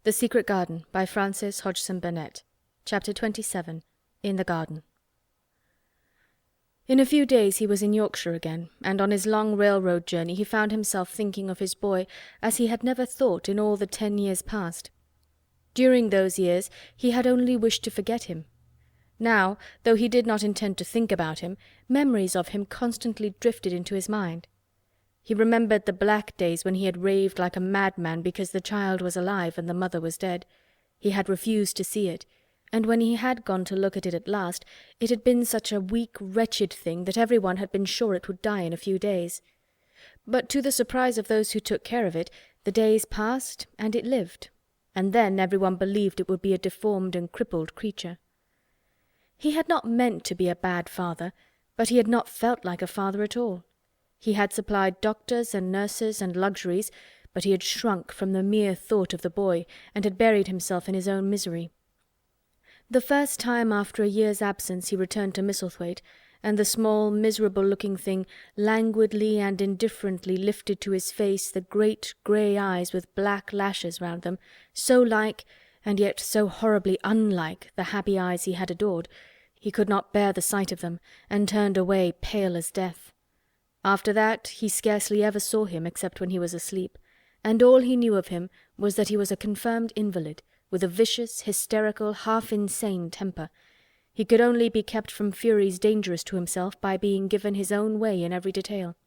The Secret Garden by Frances Hodgson Burnett. Chapter 27. In the Garden. In a few days he was in Yorkshire again, and on his long railroad journey he found himself thinking of his boy as he had never thought in all the 10 years past. During those years he had only wished to forget him. Now, though he did not intend to think about him, memories of him constantly drifted into his mind. He remembered the black days when he had raved like a madman because the child was alive and the mother was dead. He had refused to see it, and when he had gone to look at it at last, it had been such a weak, wretched thing that everyone had been sure it would die in a few days. But to the surprise of those who took care of it, the days passed and it lived, and then everyone believed it would be a deformed and crippled creature. He had not meant to be a bad father, but he had not felt like a father at all. He had supplied doctors and nurses and luxuries, but he had shrunk from the mere thought of the boy, and had buried himself in his own misery. The first time after a year's absence he returned to Misselthwaite, and the small, miserable-looking thing languidly and indifferently lifted to his face the great grey eyes with black lashes round them, so like, and yet so horribly unlike, the happy eyes he had adored. He could not bear the sight of them, and turned away pale as death. After that he scarcely ever saw him except when he was asleep, and all he knew of him was that he was a confirmed invalid, with a vicious, hysterical, half-insane temper. He could only be kept from furies dangerous to himself by being given his own way in every detail.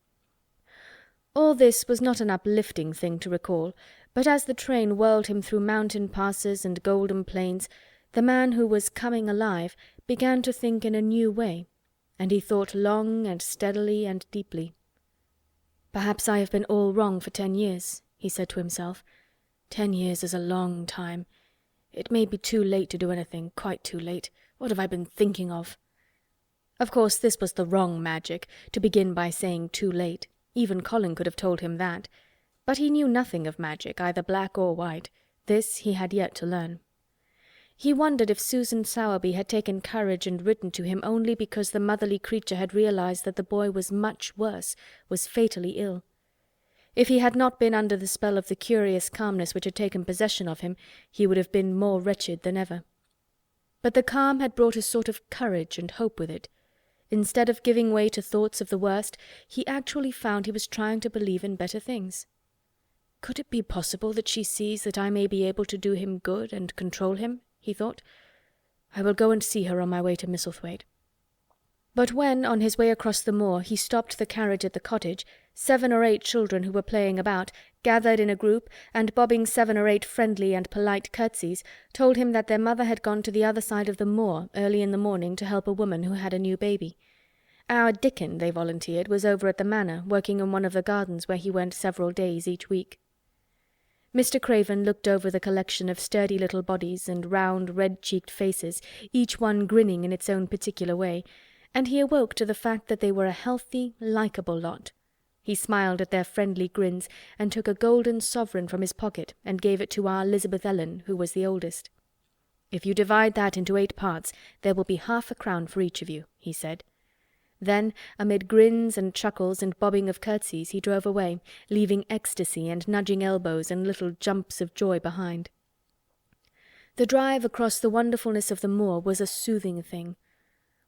All this was not an uplifting thing to recall, but as the train whirled him through mountain passes and golden plains, the man who was coming alive began to think in a new way, and he thought long and steadily and deeply. "Perhaps I have been all wrong for 10 years," he said to himself. 10 years is a long time. It may be too late to do anything, quite too late. What have I been thinking of? Of course this was the wrong magic, to begin by saying too late. Even Colin could have told him that. But he knew nothing of magic, either black or white. This he had yet to learn. He wondered if Susan Sowerby had taken courage and written to him only because the motherly creature had realized that the boy was much worse, was fatally ill. If he had not been under the spell of the curious calmness which had taken possession of him, he would have been more wretched than ever. But the calm had brought a sort of courage and hope with it. Instead of giving way to thoughts of the worst, he actually found he was trying to believe in better things. "Could it be possible that she sees that I may be able to do him good and control him?" he thought. "I will go and see her on my way to Misselthwaite." But when, on his way across the moor, he stopped the carriage at the cottage, 7 or 8 children who were playing about, gathered in a group, and bobbing 7 or 8 friendly and polite curtsies, told him that their mother had gone to the other side of the moor early in the morning to help a woman who had a new baby. Our Dickon, they volunteered, was over at the manor, working in one of the gardens where he went several days each week. Mr. Craven looked over the collection of sturdy little bodies and round, red-cheeked faces, each one grinning in its own particular way, and he awoke to the fact that they were a healthy, likeable lot. He smiled at their friendly grins, and took a golden sovereign from his pocket and gave it to our Elizabeth Ellen, who was the oldest. "If you divide that into 8 parts, there will be half a crown for each of you," he said. Then, amid grins and chuckles and bobbing of curtsies, he drove away, leaving ecstasy and nudging elbows and little jumps of joy behind. The drive across the wonderfulness of the moor was a soothing thing.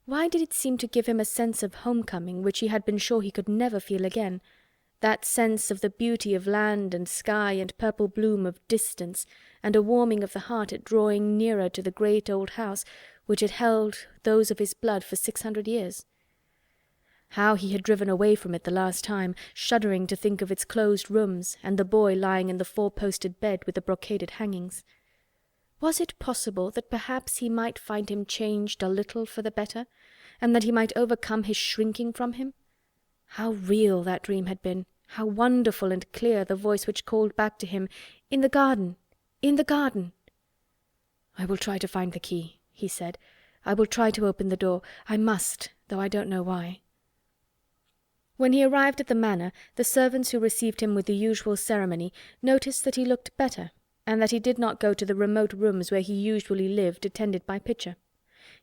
Why did it seem to give him a sense of homecoming which he had been sure he could never feel again? That sense of the beauty of land and sky and purple bloom of distance, and a warming of the heart at drawing nearer to the great old house which had held those of his blood for 600 years. How he had driven away from it the last time, shuddering to think of its closed rooms, and the boy lying in the 4-posted bed with the brocaded hangings. Was it possible that perhaps he might find him changed a little for the better, and that he might overcome his shrinking from him? How real that dream had been! How wonderful and clear the voice which called back to him, "In the garden! In the garden!" "I will try to find the key," he said. "I will try to open the door. I must, though I don't know why." When he arrived at the manor, the servants who received him with the usual ceremony noticed that he looked better, and that he did not go to the remote rooms where he usually lived attended by Pitcher.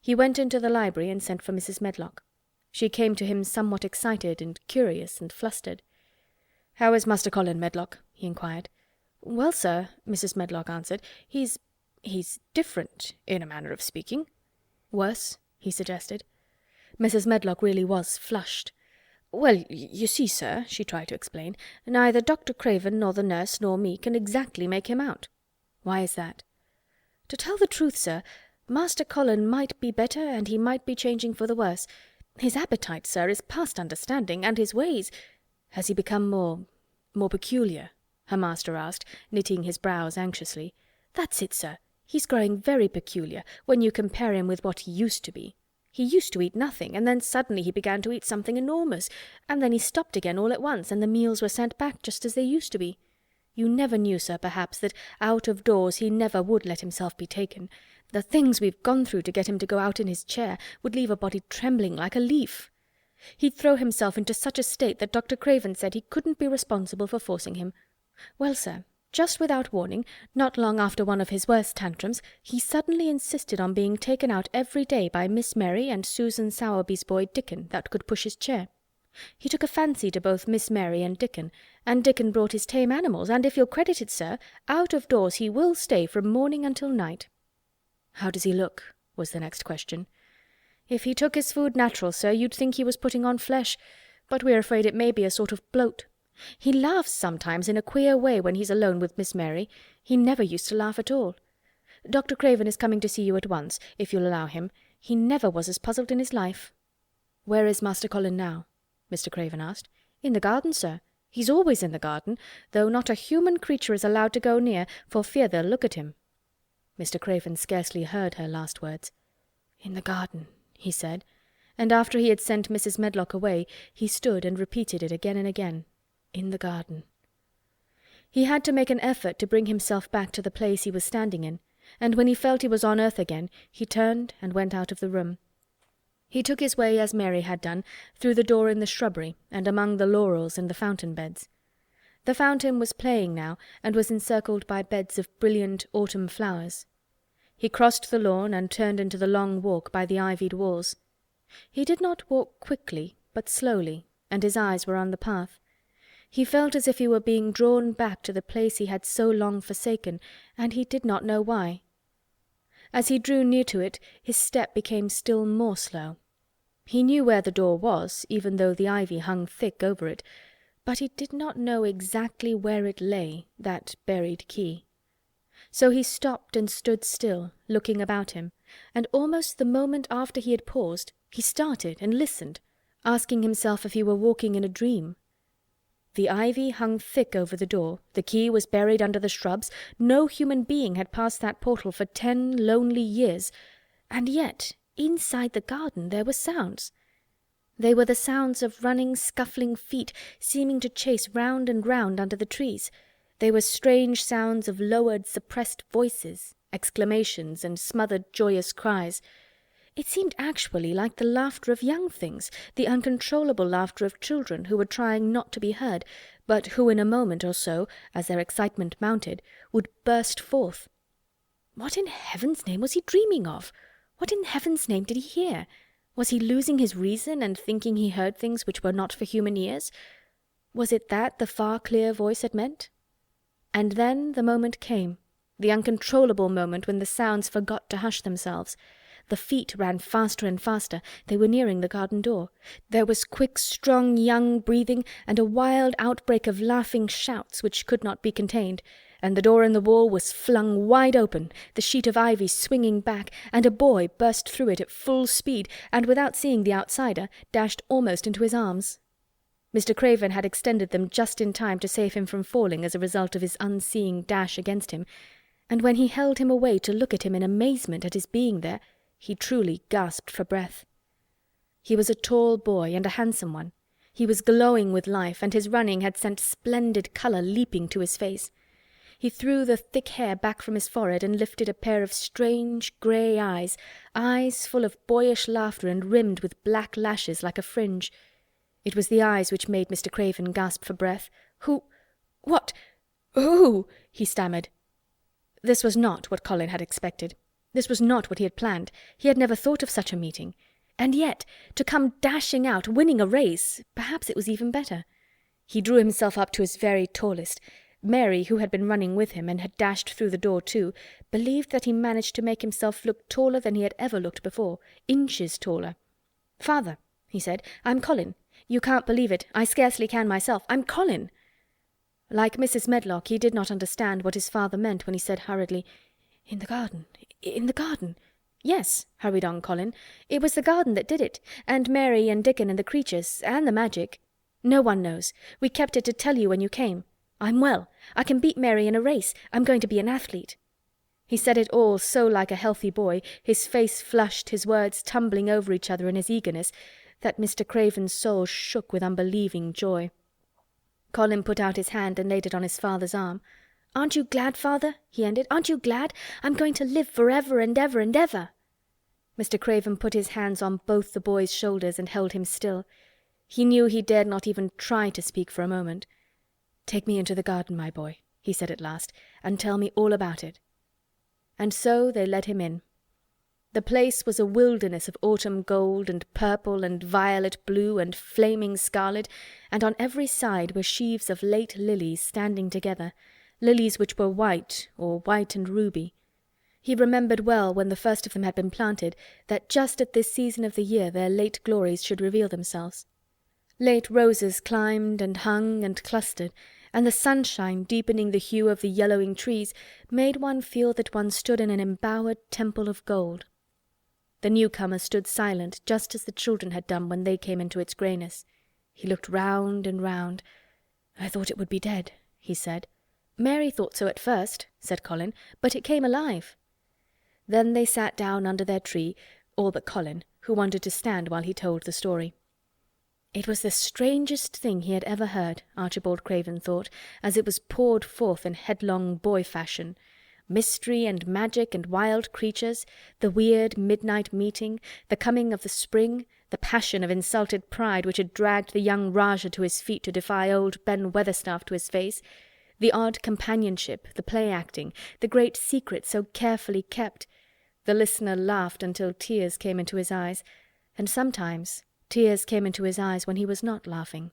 He went into the library and sent for Mrs. Medlock. She came to him somewhat excited and curious and flustered. "How is Master Colin, Medlock?" he inquired. "Well, sir," Mrs. Medlock answered, he's different, in a manner of speaking." "Worse?" he suggested. Mrs. Medlock really was flushed. "Well, you see, sir," she tried to explain, "neither Dr. Craven nor the nurse nor me can exactly make him out." "Why is that?" "To tell the truth, sir, Master Colin might be better and he might be changing for the worse. His appetite, sir, is past understanding, and his ways—" "Has he become more peculiar?" her master asked, knitting his brows anxiously. "That's it, sir. He's growing very peculiar, when you compare him with what he used to be. He used to eat nothing, and then suddenly he began to eat something enormous, and then he stopped again all at once, and the meals were sent back just as they used to be. You never knew, sir, perhaps, that out of doors he never would let himself be taken. The things we've gone through to get him to go out in his chair would leave a body trembling like a leaf. He'd throw himself into such a state that Dr. Craven said he couldn't be responsible for forcing him. Well, sir, just without warning, not long after one of his worst tantrums, he suddenly insisted on being taken out every day by Miss Mary and Susan Sowerby's boy Dickon that could push his chair. He took a fancy to both Miss Mary and Dickon brought his tame animals, and if you'll credit it, sir, out of doors he will stay from morning until night." "How does he look?" was the next question. "If he took his food natural, sir, you'd think he was putting on flesh, but we're afraid it may be a sort of bloat. He laughs sometimes in a queer way when he's alone with Miss Mary. He never used to laugh at all. Dr. Craven is coming to see you at once, if you'll allow him. He never was as puzzled in his life." "Where is Master Colin now?" Mr. Craven asked. "In the garden, sir. He's always in the garden, though not a human creature is allowed to go near, for fear they'll look at him." Mr. Craven scarcely heard her last words. "In the garden," he said, and after he had sent Mrs. Medlock away, he stood and repeated it again and again. "In the garden." He had to make an effort to bring himself back to the place he was standing in, and when he felt he was on earth again, he turned and went out of the room. He took his way, as Mary had done, through the door in the shrubbery and among the laurels and the fountain beds. The fountain was playing now, and was encircled by beds of brilliant autumn flowers. He crossed the lawn and turned into the long walk by the ivied walls. He did not walk quickly, but slowly, and his eyes were on the path. He felt as if he were being drawn back to the place he had so long forsaken, and he did not know why. As he drew near to it, his step became still more slow. He knew where the door was, even though the ivy hung thick over it, but he did not know exactly where it lay, that buried key. So he stopped and stood still, looking about him, and almost the moment after he had paused, he started and listened, asking himself if he were walking in a dream. The ivy hung thick over the door, the key was buried under the shrubs, no human being had passed that portal for 10 lonely years, and yet inside the garden there were sounds. They were the sounds of running, scuffling feet, seeming to chase round and round under the trees. They were strange sounds of lowered, suppressed voices, exclamations, and smothered, joyous cries. It seemed actually like the laughter of young things, the uncontrollable laughter of children who were trying not to be heard, but who in a moment or so, as their excitement mounted, would burst forth. What in heaven's name was he dreaming of? What in heaven's name did he hear? Was he losing his reason and thinking he heard things which were not for human ears? Was it that the far clear voice had meant? And then the moment came, the uncontrollable moment when the sounds forgot to hush themselves. The feet ran faster and faster. They were nearing the garden door. There was quick, strong, young breathing, and a wild outbreak of laughing shouts which could not be contained, and the door in the wall was flung wide open, the sheet of ivy swinging back, and a boy burst through it at full speed, and without seeing the outsider, dashed almost into his arms. Mr. Craven had extended them just in time to save him from falling as a result of his unseeing dash against him, and when he held him away to look at him in amazement at his being there, he truly gasped for breath. He was a tall boy, and a handsome one. He was glowing with life, and his running had sent splendid colour leaping to his face. He threw the thick hair back from his forehead and lifted a pair of strange grey eyes, eyes full of boyish laughter and rimmed with black lashes like a fringe. It was the eyes which made Mr. Craven gasp for breath. Who?" he stammered. This was not what Colin had expected. This was not what he had planned. He had never thought of such a meeting. And yet, to come dashing out, winning a race, perhaps it was even better. He drew himself up to his very tallest. Mary, who had been running with him and had dashed through the door too, believed that he managed to make himself look taller than he had ever looked before, inches taller. "Father," he said, "I'm Colin. You can't believe it. I scarcely can myself. I'm Colin." Like Mrs. Medlock, he did not understand what his father meant when he said hurriedly, "In the garden. In the garden." "Yes," hurried on Colin. "It was the garden that did it, and Mary and Dickon and the creatures, and the magic. No one knows. We kept it to tell you when you came. I'm well. I can beat Mary in a race. I'm going to be an athlete." He said it all so like a healthy boy, his face flushed, his words tumbling over each other in his eagerness, that Mr. Craven's soul shook with unbelieving joy. Colin put out his hand and laid it on his father's arm. "Aren't you glad, father?" he ended. "Aren't you glad? I'm going to live forever and ever and ever." Mr. Craven put his hands on both the boy's shoulders and held him still. He knew he dared not even try to speak for a moment. "Take me into the garden, my boy," he said at last, "and tell me all about it." And so they led him in. The place was a wilderness of autumn gold and purple and violet blue and flaming scarlet, and on every side were sheaves of late lilies standing together, lilies which were white or white and ruby. He remembered well, when the first of them had been planted, that just at this season of the year their late glories should reveal themselves. Late roses climbed and hung and clustered, and the sunshine, deepening the hue of the yellowing trees, made one feel that one stood in an embowered temple of gold. The newcomer stood silent, just as the children had done when they came into its greyness. He looked round and round. "I thought it would be dead," he said. "Mary thought so at first," said Colin, "but it came alive." Then they sat down under their tree, all but Colin, who wanted to stand while he told the story. It was the strangest thing he had ever heard, Archibald Craven thought, as it was poured forth in headlong boy fashion. Mystery and magic and wild creatures, the weird midnight meeting, the coming of the spring, the passion of insulted pride which had dragged the young Rajah to his feet to defy old Ben Weatherstaff to his face, the odd companionship, the play-acting, the great secret so carefully kept. The listener laughed until tears came into his eyes, and sometimes tears came into his eyes when he was not laughing.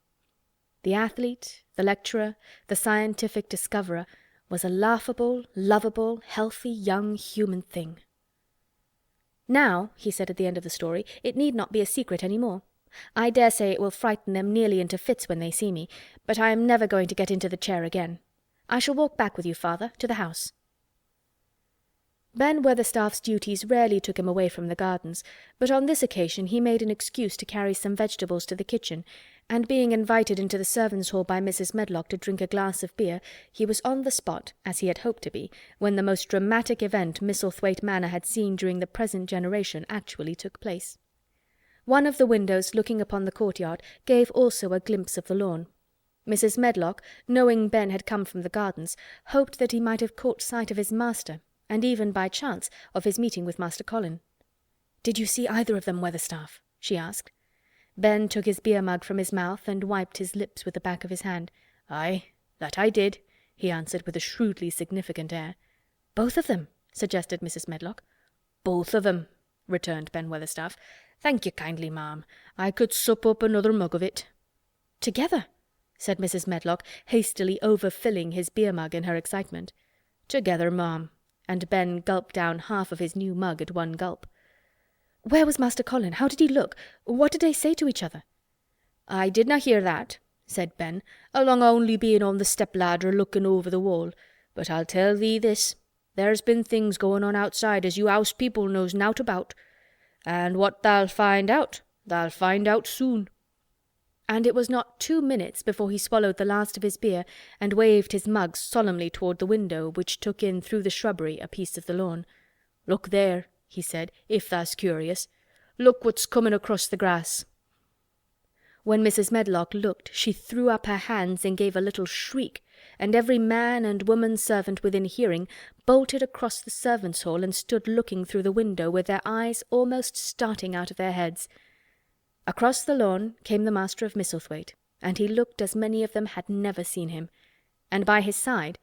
The athlete, the lecturer, the scientific discoverer was a laughable, lovable, healthy young human thing. "Now," he said at the end of the story, "it need not be a secret any more. I dare say it will frighten them nearly into fits when they see me, but I am never going to get into the chair again. I shall walk back with you, father, to the house." Ben Weatherstaff's duties rarely took him away from the gardens, but on this occasion he made an excuse to carry some vegetables to the kitchen, and being invited into the servants' hall by Mrs. Medlock to drink a glass of beer, he was on the spot, as he had hoped to be, when the most dramatic event Misselthwaite Manor had seen during the present generation actually took place. One of the windows looking upon the courtyard gave also a glimpse of the lawn. Mrs. Medlock, knowing Ben had come from the gardens, hoped that he might have caught sight of his master, and even by chance of his meeting with Master Colin. "Did you see either of them, Weatherstaff?" she asked. Ben took his beer-mug from his mouth and wiped his lips with the back of his hand. "Aye, that I did," he answered with a shrewdly significant air. "Both of them?" suggested Mrs. Medlock. "Both of 'em," returned Ben Weatherstaff. "Thank you kindly, ma'am. I could sup up another mug of it." "Together?" said Mrs. Medlock, hastily overfilling his beer-mug in her excitement. "Together, ma'am," and Ben gulped down half of his new mug at one gulp. "Where was Master Colin? How did he look? What did they say to each other?" "I didna hear that," said Ben, "along only being on the step-ladder looking over the wall. But I'll tell thee this, there's been things going on outside as you house people knows nowt about. And what thou'll find out soon." And it was not 2 minutes before he swallowed the last of his beer and waved his mug solemnly toward the window which took in through the shrubbery a piece of the lawn. "Look there," he said, "if thou's curious. Look what's coming across the grass." When Mrs. Medlock looked, she threw up her hands and gave a little shriek, and every man and woman servant within hearing bolted across the servants' hall and stood looking through the window with their eyes almost starting out of their heads. Across the lawn came the master of Misselthwaite, and he looked as many of them had never seen him, and by his side,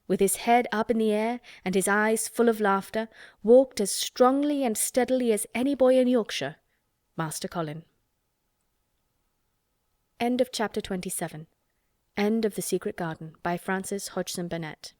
with his head up in the air and his eyes full of laughter, walked as strongly and steadily as any boy in Yorkshire, Master Colin. End of chapter 27. End of The Secret Garden by Frances Hodgson Burnett.